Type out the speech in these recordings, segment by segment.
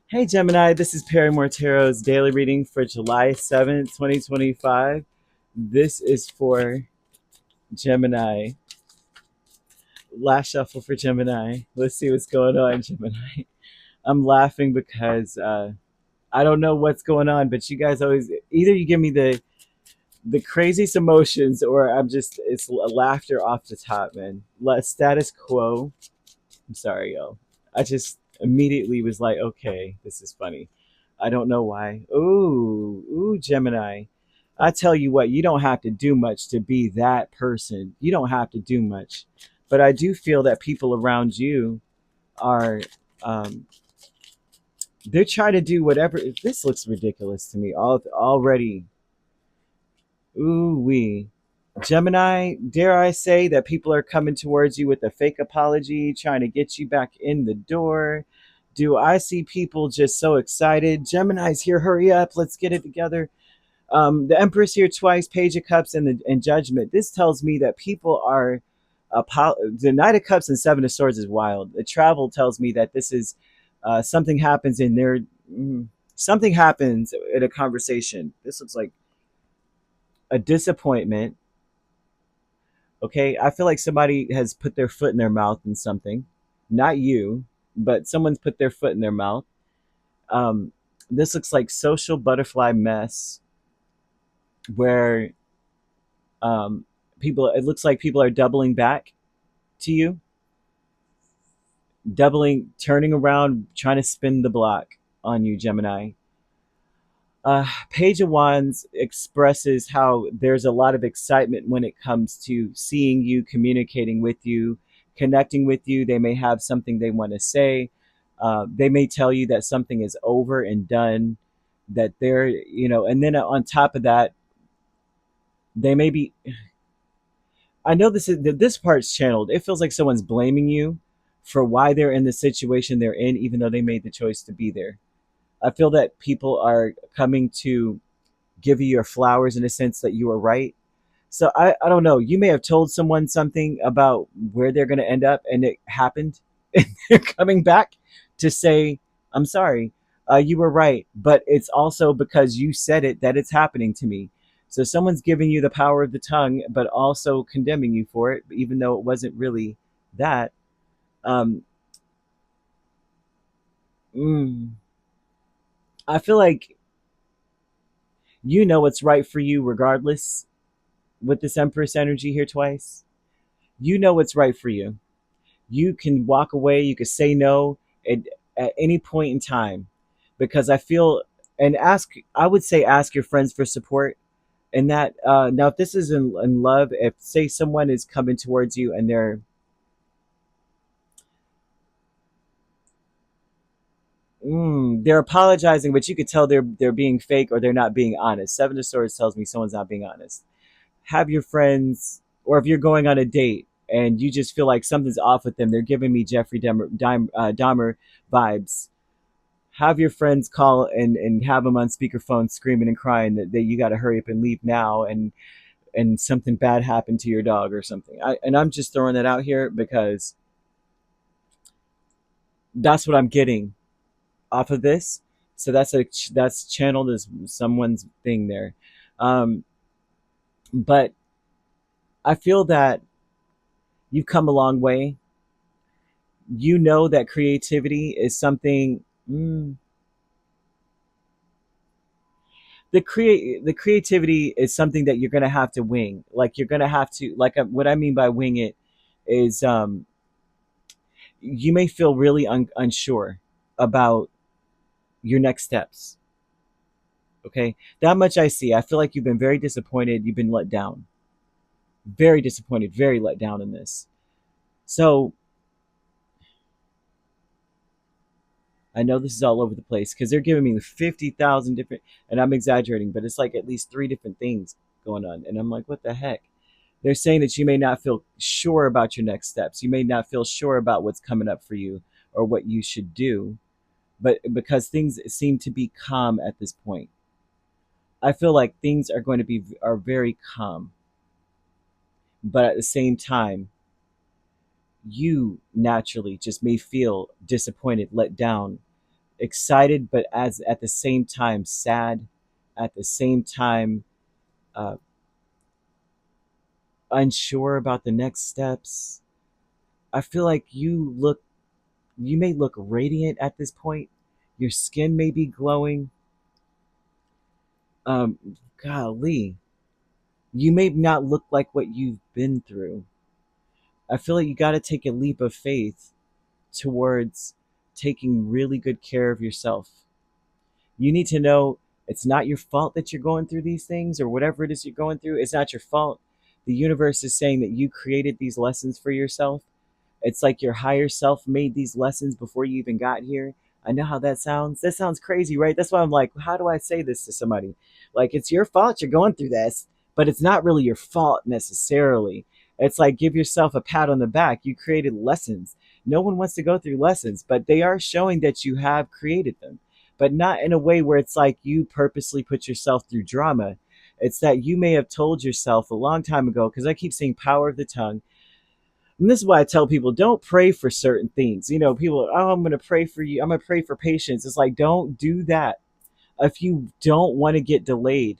Hey Gemini, this is Perrymore Tarot's daily reading for July 7th, 2025. This is for Gemini. Last shuffle for Gemini. Let's see what's going on, Gemini. I'm laughing because I don't know what's going on, but you guys always either you give me the craziest emotions or it's laughter off the top, man. Status quo. I'm sorry, yo. I just immediately was like, okay, this is funny. I don't know why. Ooh, Gemini. I tell you what, you don't have to do much to be that person. You don't have to do much. But I do feel that people around you are, um, they're trying to do whatever. This looks ridiculous to me already. Ooh, wee. Gemini, dare I say that people are coming towards you with a fake apology, trying to get you back in the door? Do I see people just so excited? Gemini's here, hurry up, let's get it together. The Empress here twice, Page of Cups, and Judgment. This tells me that people are. The Knight of Cups and Seven of Swords is wild. The travel tells me that this is something happens in their. Something happens in a conversation. This looks like a disappointment. Okay, I feel like somebody has put their foot in their mouth in something, not you, but someone's put their foot in their mouth. Um, this looks like social butterfly mess, where people. It looks like people are doubling back to you, doubling, turning around, trying to spin the block on you, Gemini. Page of Wands expresses how there's a lot of excitement when it comes to seeing you, communicating with you, connecting with you. They may have something they want to say. They may tell you that something is over and done, that they're, and then on top of that, they may be. I know this part's channeled. It feels like someone's blaming you for why they're in the situation they're in, even though they made the choice to be there. I feel that people are coming to give you your flowers in a sense that you are right. So I don't know. You may have told someone something about where they're going to end up and it happened. And they're coming back to say, I'm sorry, you were right. But it's also because you said it that it's happening to me. So someone's giving you the power of the tongue, but also condemning you for it, even though it wasn't really that. Um, mm, I feel like you know what's right for you regardless with this Empress energy here twice. You know what's right for you. You can walk away, you can say no at, at any point in time, because I feel, and I would say ask your friends for support. And that, now, if this is in love, if say someone is coming towards you and they're apologizing, but you could tell they're being fake or they're not being honest. Seven of Swords tells me someone's not being honest. Have your friends, or if you're going on a date and you just feel like something's off with them, they're giving me Jeffrey Dahmer vibes. Have your friends call and have them on speakerphone screaming and crying that you got to hurry up and leave now, and something bad happened to your dog or something. I'm just throwing that out here because that's what I'm getting off of this. So that's channeled as someone's thing there. Um, but I feel that you've come a long way. You know that creativity is something. The creativity is something that you're gonna have to wing. Like you're gonna have to, like, what I mean by wing it is, you may feel really unsure about your next steps. Okay, that much I see. I feel like you've been very disappointed. You've been let down. Very disappointed. Very let down in this. So I know this is all over the place because they're giving me 50,000 different, and I'm exaggerating, but it's like at least three different things going on. And I'm like, what the heck? They're saying that you may not feel sure about your next steps. You may not feel sure about what's coming up for you or what you should do, but because things seem to be calm at this point. I feel like things are going to are very calm, but at the same time, you naturally just may feel disappointed, let down, excited, but as at the same time sad, at the same time uh, unsure about the next steps. I feel like you may look radiant at this point. Your skin may be glowing. Um, Golly, you may not look like what you've been through. I feel like you got to take a leap of faith towards taking really good care of yourself. You need to know it's not your fault that you're going through these things or whatever it is you're going through. It's not your fault. The universe is saying that you created these lessons for yourself. It's like your higher self made these lessons before you even got here. I know how that sounds. That sounds crazy, right? That's why I'm like, how do I say this to somebody? Like, it's your fault you're going through this, but it's not really your fault necessarily. It's like, give yourself a pat on the back. You created lessons. No one wants to go through lessons, but they are showing that you have created them, but not in a way where it's like you purposely put yourself through drama. It's that you may have told yourself a long time ago, because I keep saying power of the tongue. And this is why I tell people, don't pray for certain things. You know, people, oh, I'm going to pray for you. I'm going to pray for patience. It's like, don't do that. If you don't want to get delayed,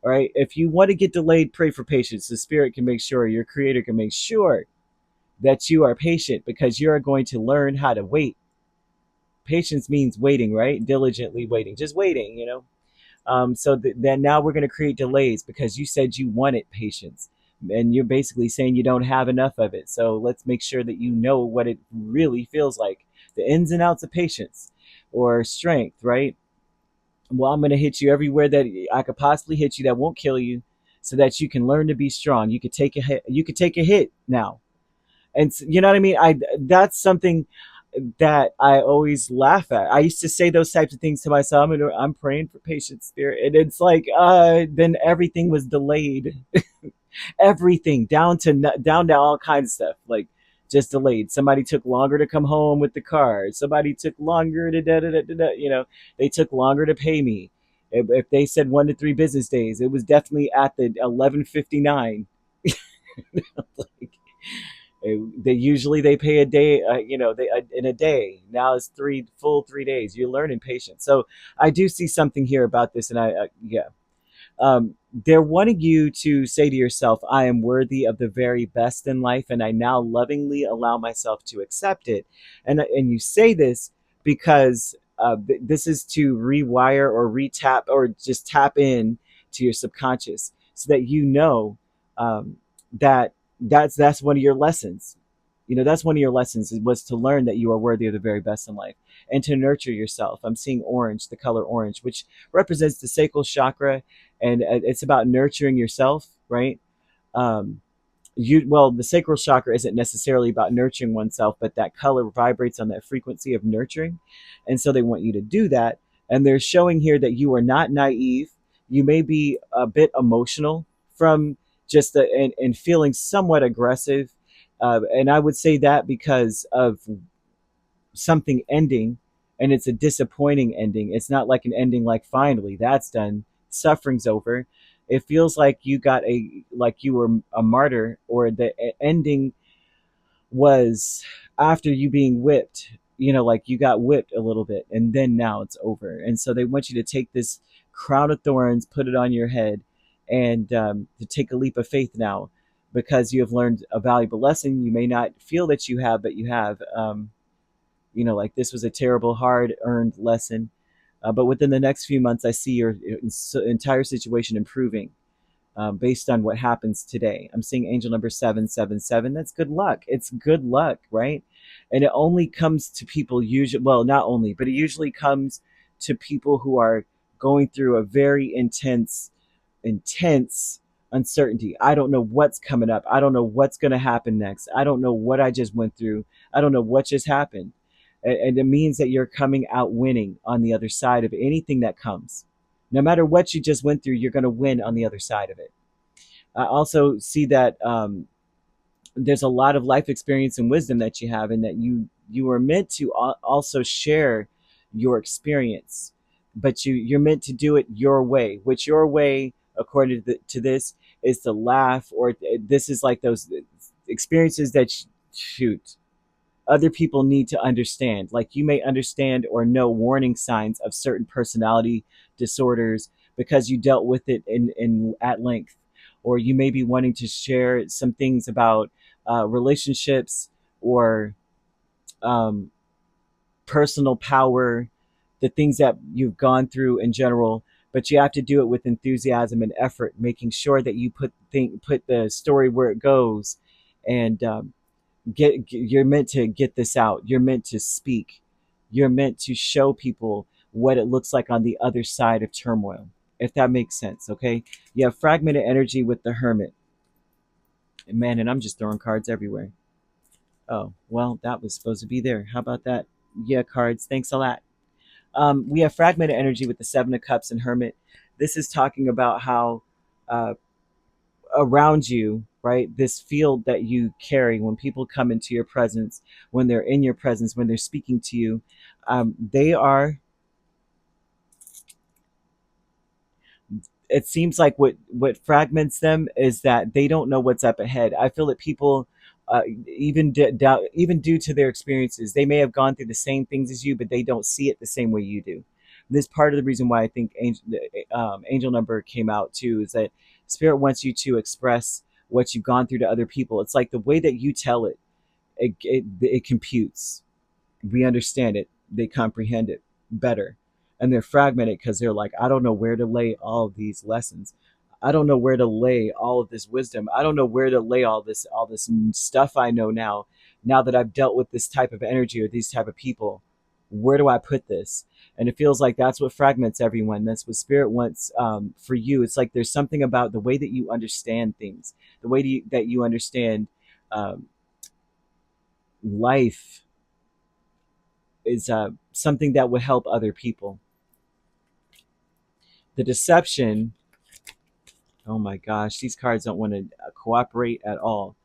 all right? If you want to get delayed, pray for patience. The spirit can make sure, your creator can make sure that you are patient, because you are going to learn how to wait. Patience means waiting, right? Diligently waiting, just waiting, you know? Then now we're going to create delays because you said you wanted patience, and you're basically saying you don't have enough of it. So let's make sure that you know what it really feels like, the ins and outs of patience or strength, right? Well, I'm going to hit you everywhere that I could possibly hit you that won't kill you, so that you can learn to be strong. You could take a hit. You could take a hit now, and you know what I mean. I That's something that I always laugh at. I used to say those types of things to myself. I'm praying for patience, spirit, and it's like, then everything was delayed, everything down to all kinds of stuff, like just delayed. Somebody took longer to come home with the car. Somebody took longer to da da da da. You know, they took longer to pay me. If they said 1 to 3 business days, it was definitely at the 11:59. Like, they pay a day, in a day. Now it's full 3 days. You're learning patience. So I do see something here about this, and yeah, they're wanting you to say to yourself, I am worthy of the very best in life, and I now lovingly allow myself to accept it. And you say this because this is to rewire or retap or just tap in to your subconscious, so that you know, that that's one of your lessons. You know, that's one of your lessons, was to learn that you are worthy of the very best in life, and to nurture yourself. I'm seeing orange, the color orange, which represents the sacral chakra, and it's about nurturing yourself, right? Um, the sacral chakra isn't necessarily about nurturing oneself, but that color vibrates on that frequency of nurturing, and so they want you to do that. And they're showing here that you are not naive. You may be a bit emotional from just and feeling somewhat aggressive, and I would say that because of something ending, and it's a disappointing ending. It's not like an ending like finally that's done, suffering's over. It feels like you were a martyr, or the ending was after you being whipped. You know, like you got whipped a little bit, and then now it's over. And so they want you to take this crown of thorns, put it on your head, and to take a leap of faith now, because you have learned a valuable lesson. You may not feel that you have, but you have. Like, this was a terrible, hard earned lesson. But within the next few months, I see your entire situation improving, based on what happens today. I'm seeing angel number 777. That's good luck. It's good luck, right? And it only comes to people usually, well, not only, but it usually comes to people who are going through a very intense uncertainty. I don't know what's coming up. I don't know what's going to happen next. I don't know what I just went through. I don't know what just happened. And it means that you're coming out winning on the other side of anything that comes. No matter what you just went through, you're going to win on the other side of it. I also see that there's a lot of life experience and wisdom that you have, and that you are meant to also share your experience, but you're meant to do it your way. Which your way, according to this, is to laugh, or this is like those experiences that shoot. other people need to understand. Like you may understand or know warning signs of certain personality disorders because you dealt with it in at length, or you may be wanting to share some things about relationships or um, personal power, the things that you've gone through in general. But you have to do it with enthusiasm and effort, making sure that you put the story where it goes, and you're meant to get this out. You're meant to speak. You're meant to show people what it looks like on the other side of turmoil, if that makes sense. Okay, you have fragmented energy with the Hermit. Man, and I'm just throwing cards everywhere. Oh well, that was supposed to be there. How about that? Yeah, cards, thanks a lot. We have fragmented energy with the Seven of Cups and Hermit. This is talking about how uh, around you, right? This field that you carry, when people come into your presence, when they're in your presence, when they're speaking to you, they are, it seems like what fragments them is that they don't know what's up ahead. I feel that people, even due to their experiences, they may have gone through the same things as you, but they don't see it the same way you do. This part of the reason why I think angel number came out too is that spirit wants you to express what you've gone through to other people. It's like the way that you tell it, it computes. We understand it, they comprehend it better, and they're fragmented because they're like, I don't know where to lay all of these lessons. I don't know where to lay all of this wisdom. I don't know where to lay all this stuff I know now that I've dealt with this type of energy or these type of people. Where do I put this? And it feels like that's what fragments everyone. That's what spirit wants for you. It's like there's something about the way that you understand things, the way that you understand um, life is something that would help other people. The deception, oh my gosh, these cards don't want to cooperate at all.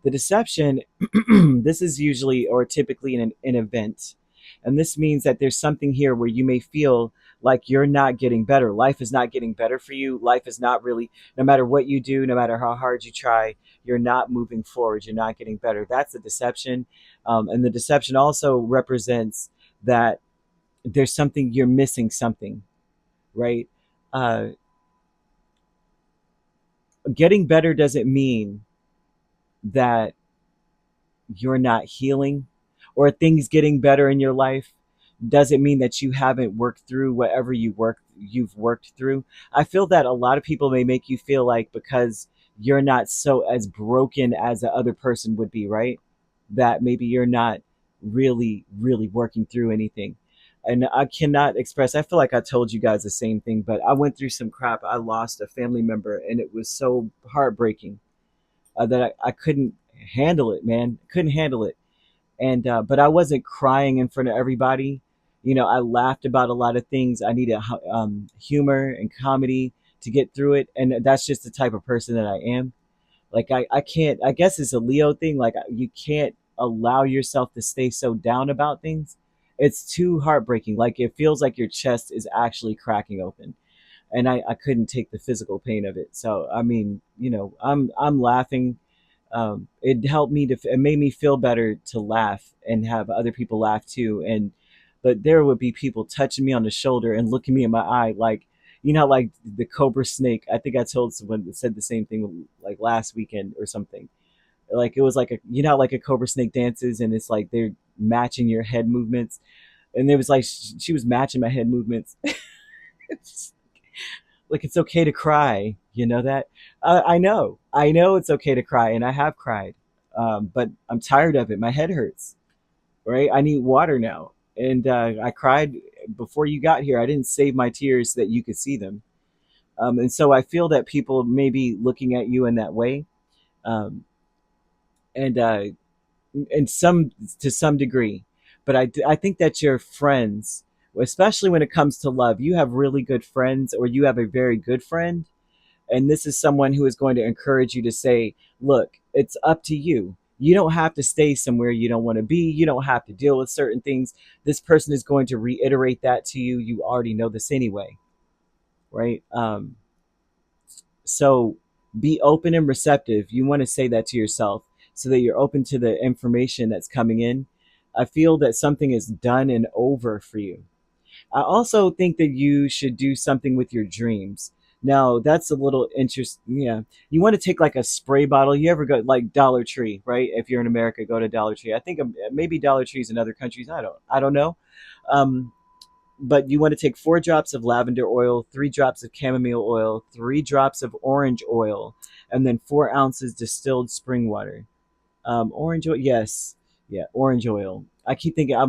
The deception, this is usually or typically an event. And this means that there's something here where you may feel like you're not getting better. Life is not getting better for you. Life is not really, no matter what you do, no matter how hard you try, you're not moving forward. You're not getting better. That's the deception. And the deception also represents that there's something, you're missing something, right? Uh, Getting better doesn't mean that you're not healing, or things getting better in your life doesn't mean that you haven't worked through whatever you've worked through. I feel that a lot of people may make you feel like because you're not so as broken as the other person would be, right? That maybe you're not really working through anything. And I cannot express, I feel like I told you guys the same thing, but I went through some crap. I lost a family member and it was so heartbreaking that I couldn't handle it, man. Couldn't handle it. And but I wasn't crying in front of everybody. You know, I laughed about a lot of things. I needed humor and comedy to get through it, and that's just the type of person that I am. Like I can't. I guess it's a Leo thing. Like you can't allow yourself to stay so down about things. It's too heartbreaking. Like it feels like your chest is actually cracking open, and I couldn't take the physical pain of it. So I mean, you know, I'm laughing. It helped me to, it made me feel better to laugh and have other people laugh too. And but there would be people touching me on the shoulder and looking me in my eye, like, you know, like the cobra snake. I think I told someone that said the same thing like last weekend or something. Like it was like a, you know, like a cobra snake dances and it's like they're matching your head movements. And it was like she was matching my head movements. It's like it's okay to cry, you know that. I know it's okay to cry, and I have cried, but I'm tired of it. My head hurts, right? I need water now. And I cried before you got here. I didn't save my tears so that you could see them. And so I feel that people may be looking at you in that way, um, and in some, to some degree. But I think that your friends, especially when it comes to love, you have really good friends, or you have a very good friend. And this is someone who is going to encourage you to say, look, it's up to you. You don't have to stay somewhere you don't want to be. You don't have to deal with certain things. This person is going to reiterate that to you. You already know this anyway, right? So be open and receptive. You want to say that to yourself so that you're open to the information that's coming in. I feel that something is done and over for you. I also think that you should do something with your dreams. Now, that's a little interesting. Yeah. You want to take like a spray bottle. You ever go like Dollar Tree, right? If you're in America, go to Dollar Tree. I think maybe Dollar Trees in other countries. I don't know. Um, but you want to take 4 drops of lavender oil, 3 drops of chamomile oil, 3 drops of orange oil, and then 4 ounces distilled spring water. Orange oil, yes, yeah, orange oil. I'm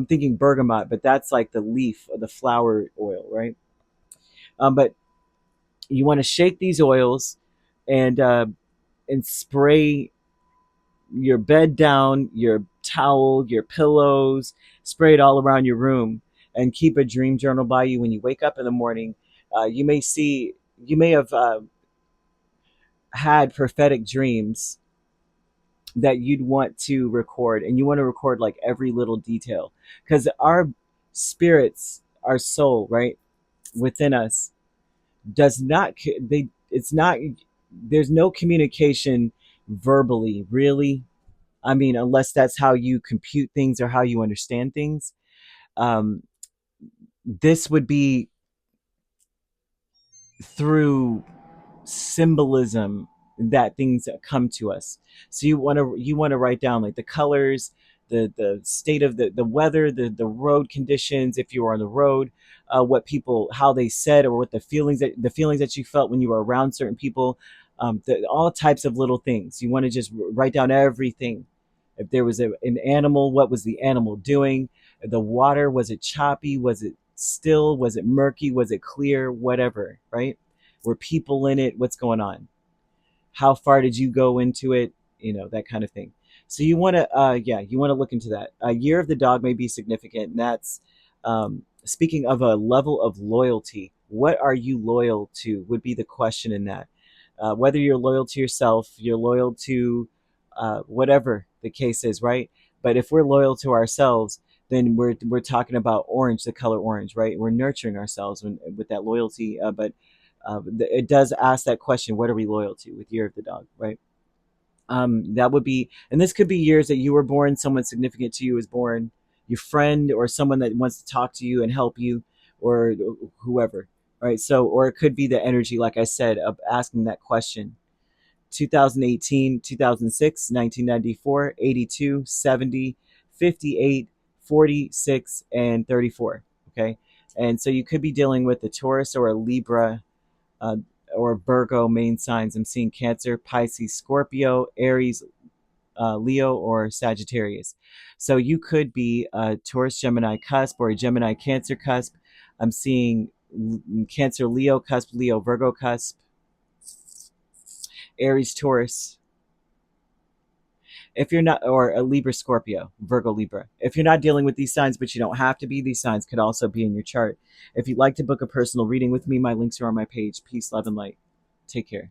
thinking bergamot, but that's like the leaf of the flower oil, right? But you want to shake these oils and spray your bed down, your towel, your pillows, spray it all around your room, and keep a dream journal by you when you wake up in the morning. You may have had prophetic dreams that you'd want to record, and you want to record like every little detail, because our spirits, our soul, right, within us does not they it's not there's no communication verbally, really. I mean, unless that's how you compute things or how you understand things. um this would be through symbolism that things come to us. So you want to write down like the colors, the state of the weather, the road conditions, if you were on the road, what people, how they said, or what the feelings that you felt when you were around certain people, all types of little things. You want to just write down everything. If there was an animal, what was the animal doing? The water, was it choppy? Was it still? Was it murky? Was it clear? Whatever, right? Were people in it? What's going on? How far did you go into it? That kind of thing. So you want to look into that. A year of the dog may be significant, and that's speaking of a level of loyalty. What are you loyal to? Would be the question in that. Whether you're loyal to yourself, you're loyal to whatever the case is, right? But if we're loyal to ourselves, then we're talking about orange, the color orange, right? We're nurturing ourselves with that loyalty. But it does ask that question: what are we loyal to? With Year of the Dog, right? That would be, and this could be years that you were born, someone significant to you was born, your friend, or someone that wants to talk to you and help you, or whoever, right? So, or it could be the energy, like I said, of asking that question. 2018, 2006, 1994, 82, 70, 58, 46, and 34. Okay. And so you could be dealing with a Taurus or a Libra, uh, or Virgo main signs. I'm seeing Cancer, Pisces, Scorpio, Aries, Leo, or Sagittarius. So you could be a Taurus Gemini cusp or a Gemini Cancer cusp. I'm seeing Cancer Leo cusp, Leo Virgo cusp, Aries Taurus. If you're not, or a Libra Scorpio, Virgo Libra. If you're not dealing with these signs, but you don't have to be, these signs could also be in your chart. If you'd like to book a personal reading with me, my links are on my page. Peace, love, and light. Take care.